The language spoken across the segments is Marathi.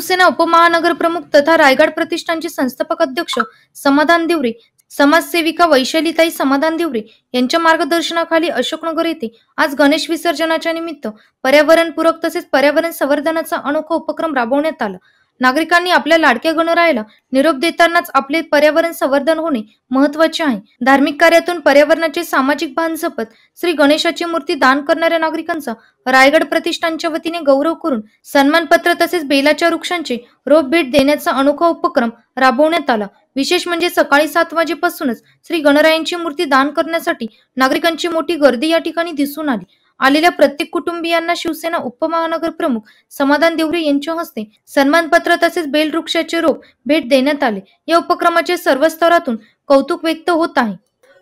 शिवसेना उपमहानगर प्रमुख तथा रायगड प्रतिष्ठानचे संस्थापक अध्यक्ष समाधान देवरे, समाजसेविका वैशालीताई समाधान देवरे यांच्या मार्गदर्शनाखाली अशोकनगर येथे आज गणेश विसर्जनाच्या निमित्त पर्यावरणपूरक तसेच पर्यावरण संवर्धनाचा अनोखा उपक्रम राबवण्यात आला। नागरिकांनी आपल्या लाडक्या गणरायाला निरोप देतानाच आपले पर्यावरण संवर्धन होणे महत्त्वाचे आहे। धार्मिक कार्यातून पर्यावरणाचे सामाजिक भान जपत श्री गणेशाची मूर्ती दान करणाऱ्या नागरिकांचा रायगड प्रतिष्ठानच्या वतीने गौरव करून सन्मानपत्र तसेच बेलाच्या वृक्षांचे रोप भेट देण्याचा अनोखा उपक्रम राबवण्यात आला। विशेष म्हणजे सकाळी 7 वाजेपासूनच श्री गणरायांची मूर्ती दान करण्यासाठी नागरिकांची मोठी गर्दी या ठिकाणी दिसून आली। आलेल्या प्रत्येक कुटुंबियांना शिवसेना उपमहानगर प्रमुख समाधान देवरे यांच्या हस्ते सन्मानपत्र तसेच बेल वृक्षाचे रोप भेट देण्यात आले। या उपक्रमाचे सर्व स्तरातून कौतुक व्यक्त होत आहे।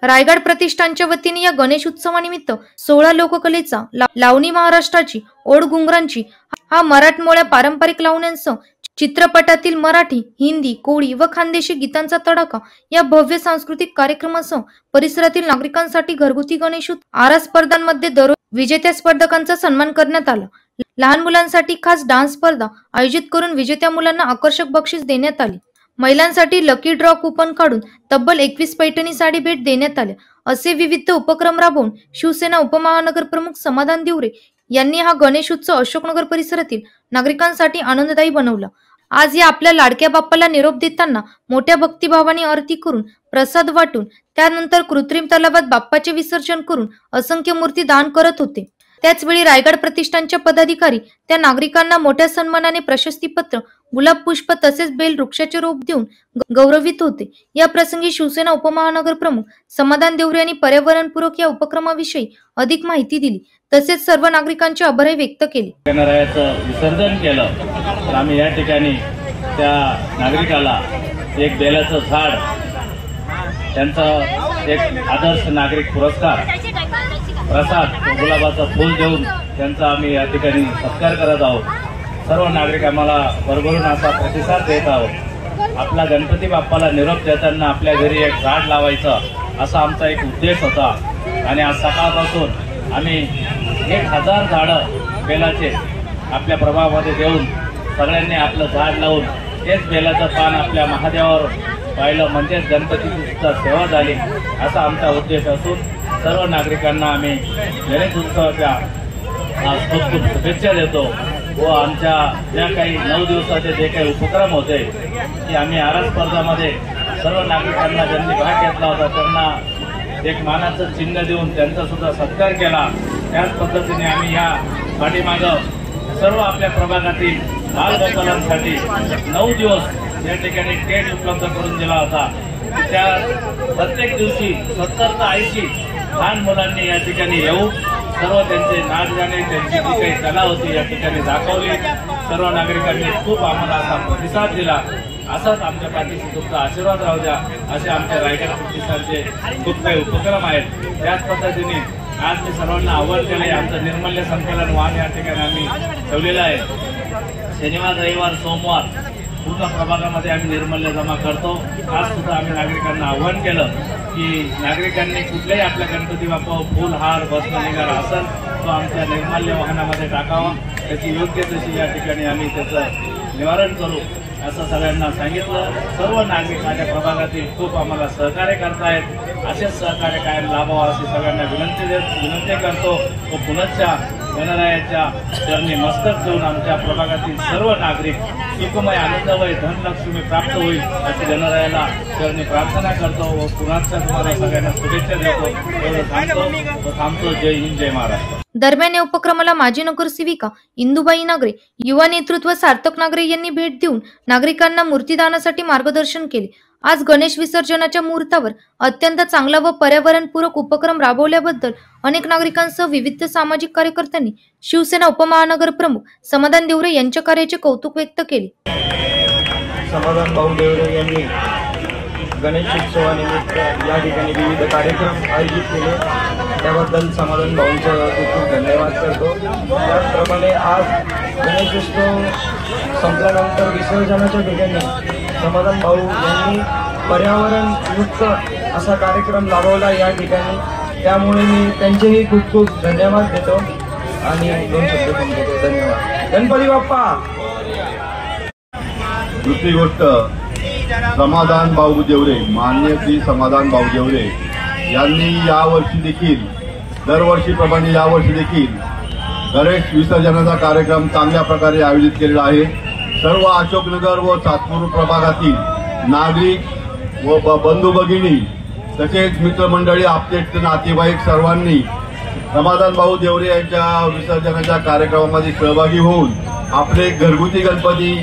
रायगड प्रतिष्ठानच्या वतीने या गणेश उत्सवानिमित्त 16 लोककलेचा लावणी, महाराष्ट्राची ओढ घुंगरांची हा मराठमोळ्या पारंपरिक लावण्यांसह चित्रपटातील मराठी, हिंदी, कोळी व खानदेशी गीतांचा तडाखा या भव्य सांस्कृतिक कार्यक्रमासह परिसरातील नागरिकांसाठी घरगुती गणेश आरास स्पर्धांमध्ये दररोज विजेत्या स्पर्धकांचा सन्मान करण्यात आला। लहान मुलांसाठी खास डान्स स्पर्धा आयोजित करून विजेत्या मुलांना आकर्षक बक्षीस देण्यात आले। महिलांसाठी लकी ड्रॉ कुपन काढून तब्बल 21 पैठणी साडी भेट देण्यात आल्या। असे विविध उपक्रम राबवून शिवसेना उपमहानगर प्रमुख समाधान देवरे यांनी हा गणेश उत्सव अशोकनगर परिसरातील नागरिकांसाठी आनंददायी बनवला। आज या आपल्या लाडक्या बाप्पाला निरोप देताना मोठ्या भक्तिभावाने आरती करून प्रसाद वाटून त्यानंतर कृत्रिम तलावात बाप्पाचे विसर्जन करून असंख्य मूर्ती दान करत होते। त्याचवेळी रायगड प्रतिष्ठानच्या पदाधिकारी त्या नागरिकांना मोठ्या सन्मानाने प्रशस्तीपत्र, गुलाब पुष्प तसेच बेल वृक्षाचे रोप देऊन गौरवित होते। या प्रसंगी शिवसेना उपमहानगर प्रमुख समाधान देवरे यांनी पर्यावरणपूरक या उपक्रमाविषयी अधिक माहिती दिली तसेच सर्व नागरिकांचे आभार व्यक्त केले। गणरायाचं विसर्जन केलं तर आम्ही या ठिकाणी त्या नागरिकाला एक बेलाचं झाड, त्यांचा एक आदर्श नागरिक पुरस्कार, प्रसाद, गुलाबाचं फूल देऊन त्यांचा आम्ही या ठिकाणी सत्कार करत आहोत। सर्व नागरिक आम्हाला भरभरून असा प्रतिसाद देत आहोत। आपला गणपती बाप्पाला निरोप देताना आपल्या घरी एक झाड लावायचं असा आमचा एक उद्देश होता आणि आज सकाळपासून आम्ही 1000 झाडं बेलाचे आपल्या प्रभावामध्ये देऊन सगळ्यांनी आपलं झाड लावून तेच बेलाचं पान आपल्या महादेवावर पाहिलं म्हणजेच गणपतीची सुद्धा सेवा झाली असा आमचा उद्देश असून सर्व नागरिकांना आम्ही गणेश उत्सवाच्या खूप खूप शुभेच्छा देतो व आमच्या ज्या काही 9 दिवसाचे जे काही उपक्रम होते की आम्ही आरास स्पर्धामध्ये सर्व नागरिकांना ज्यांनी भाग घेतला होता त्यांना एक मानाचं चिन्ह देऊन त्यांचा सुद्धा सत्कार केला। त्याच पद्धतीने आम्ही या पाठीमागं सर्व आपल्या प्रभागातील बालगोपालांसाठी 9 दिवस या ठिकाणी टेंट उपलब्ध करून दिला होता। त्या प्रत्येक दिवशी 70 ते 80 लहान मुलांनी या ठिकाणी येऊन सर्व त्यांचे नाच गाणे, त्यांची जी काही कला होती या ठिकाणी दाखवली। सर्व नागरिकांनी खूप आम्हाला असा प्रतिसाद दिला। असाच आमच्या पाठीशी तुमचा आशीर्वाद राहू द्या असे आमच्या रायगड प्रतिष्ठानचे खूप काही उपक्रम आहेत। त्याच पद्धतीने आज मी सर्वांना आवाहन केले, आमचं निर्मल्य संकलन वाहन या ठिकाणी आम्ही ठेवलेलं आहे। शनिवार, रविवार, सोमवार पूर्ण प्रभागामध्ये आम्ही निर्मल्य जमा करतो। आज सुद्धा आम्ही नागरिकांना आवाहन केलं की नागरिकांनी कुठल्याही आपल्या गणपती बाप्पा फुल, हार, भस्म निघाला असेल तो आमच्या निर्मल्य वाहनामध्ये टाकावा, त्याची योग्य तशी या ठिकाणी आम्ही त्याचं निवारण करू असं सगळ्यांना सांगितलं। सर्व नागरिक माझ्या प्रभागातील खूप आम्हाला सहकार्य करतायत, असेच सहकार्य कायम लाभावं अशी सगळ्यांना विनंती करतो व पुनश्च गणरायाच्या चरणी मस्तक ठेवून आमच्या प्रभागातील सर्व नागरिक सुखमय, आनंदमय, धनलक्ष्मी प्राप्त होईल अशी गणरायाला चरणी प्रार्थना करतो व पुनश्च तुम्हाला सगळ्यांना शुभेच्छा देतो। एवढं थांबतो। जय हिंद, जय महाराष्ट्र। दरम्यान या उपक्रमाला माजी नगरसेविका इंदुबाई नागरे, युवा नेतृत्व सार्थक नागरे यांनी भेट देऊन नागरिकांना मूर्तीदानासाठी मार्गदर्शन केले। आज गणेश विसर्जनाच्या मुहूर्तावर अत्यंत चांगला व पर्यावरणपूरक उपक्रम राबवल्याबद्दल अनेक नागरिकांसह विविध सामाजिक कार्यकर्त्यांनी शिवसेना उपमहानगर प्रमुख समाधान देवरे यांच्या कार्याचे कौतुक व्यक्त केले। समाधान भाऊ देवरे यांनी गणेश उत्सवानिमित्त या ठिकाणी विविध कार्यक्रम आयोजित केले, त्याबद्दल समाधान भाऊंचा खूप खूप धन्यवाद करतो। त्याचप्रमाणे आज गणेश उत्सव संपल्यानंतर विसर्जनाच्या ठिकाणी समाधान भाऊ यांनी पर्यावरणयुक्त असा कार्यक्रम राबवला या ठिकाणी, त्यामुळे मी त्यांचेही खूप खूप धन्यवाद देतो आणि 2 शब्द सांगतो। धन्यवाद। गणपती बाप्पा। दुसरी गोष्ट, समाधान भाऊ देवरे, मान्य श्री समाधान भाऊ देवरे यांनी यावर्षी देखील दरवर्षीप्रमाणे यावर्षी देखील गणेश विसर्जनाचा कार्यक्रम चांगल्या प्रकारे आयोजित केलेला आहे. सर्व अशोकनगर व सातपूर प्रभागातील नागरिक व बंधू भगिनी तसेच मित्रमंडळी, आपतेष्ट नातेवाईक सर्वांनी समाधान भाऊ देवरे यांच्या विसर्जनाच्या कार्यक्रमामध्ये सहभागी होऊन आपले घरगुती गणपती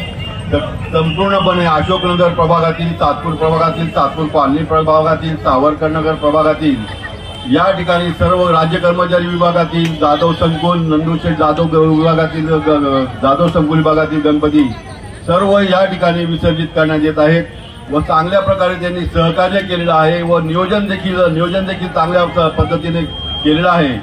संपूर्णपणे अशोकनगर प्रभागातील, सातपूर प्रभागातील, सातपूर पालनी प्रभागातील, सावरकरनगर प्रभागातील या ठिकाणी सर्व राज्य कर्मचारी विभागातील, जाधव संकुल, नंदुशेठ जाधव विभागातील, जाधव संकुल विभागातील गणपती सर्व या ठिकाणी विसर्जित करण्यात येत आहेत व चांगल्या प्रकारे त्यांनी सहकार्य केलेलं आहे व नियोजन देखील चांगल्या पद्धतीने केलेलं आहे.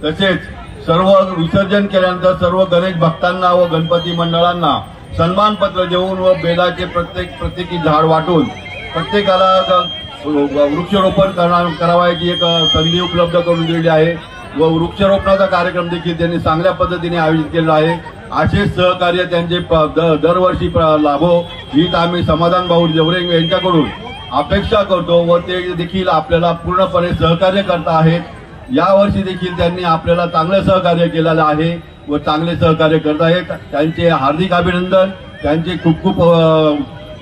तसेच सर्व विसर्जन केल्यानंतर सर्व गणेश भक्तांना व गणपती मंडळांना सन्मानपत्र देऊन व बेलाचे प्रत्येकी झाड वाटून प्रत्येकाला वृक्षारोपण करावयाची एक संधी उपलब्ध करून दिलेली आहे व वृक्षारोपणाचा कार्यक्रम देखील त्यांनी चांगल्या पद्धतीने आयोजित केलेला आहे. असे सहकार्य त्यांचे दरवर्षी लाभो हीच आम्ही समाधान भाऊ देवरे यांच्याकडून अपेक्षा करतो व ते देखील आपल्याला पूर्णपणे सहकार्य करत आहेत. यावर्षी देखील त्यांनी आपल्याला चांगलं सहकार्य केलेलं आहे व चांगले सहकार्य करत आहेत. त्यांचे हार्दिक अभिनंदन, त्यांचे खूप खूप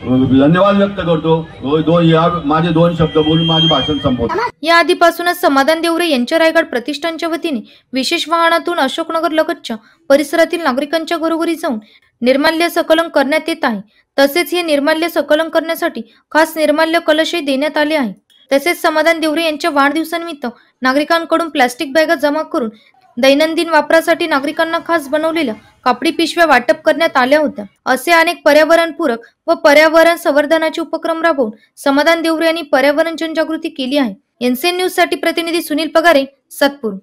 धन्यवाद व्यक्त करतो. माझे दोन शब्द बोलून माझे भाषण संपवतो. या आधीपासूनच समाधान देवरे यांच्या रायगड प्रतिष्ठानच्या वतीने विशेष वाहनातून अशोकनगर लगतच्या परिसरातील नागरिकांच्या घरोघरी जाऊन निर्माल्य संकलन करण्यात येत आहे. तसेच हे निर्माल्य संकलन करण्यासाठी खास निर्माल्य कलशही देण्यात आले आहे. तसेच समाधान देवरे यांच्या वाढदिवसानिमित्त नागरिकांकडून प्लास्टिक बॅगा जमा करून दैनंदिन वापरासाठी नागरिकांना खास बनवलेल्या कापडी पिशव्या वाटप करण्यात आल्या होत्या. असे अनेक पर्यावरणपूरक व पर्यावरण संवर्धनाचे उपक्रम राबवून समाधान देवरे यांनी पर्यावरण जनजागृती केली आहे. एनसीएन न्यूज साठी प्रतिनिधी सुनील पगारे, सातपूर.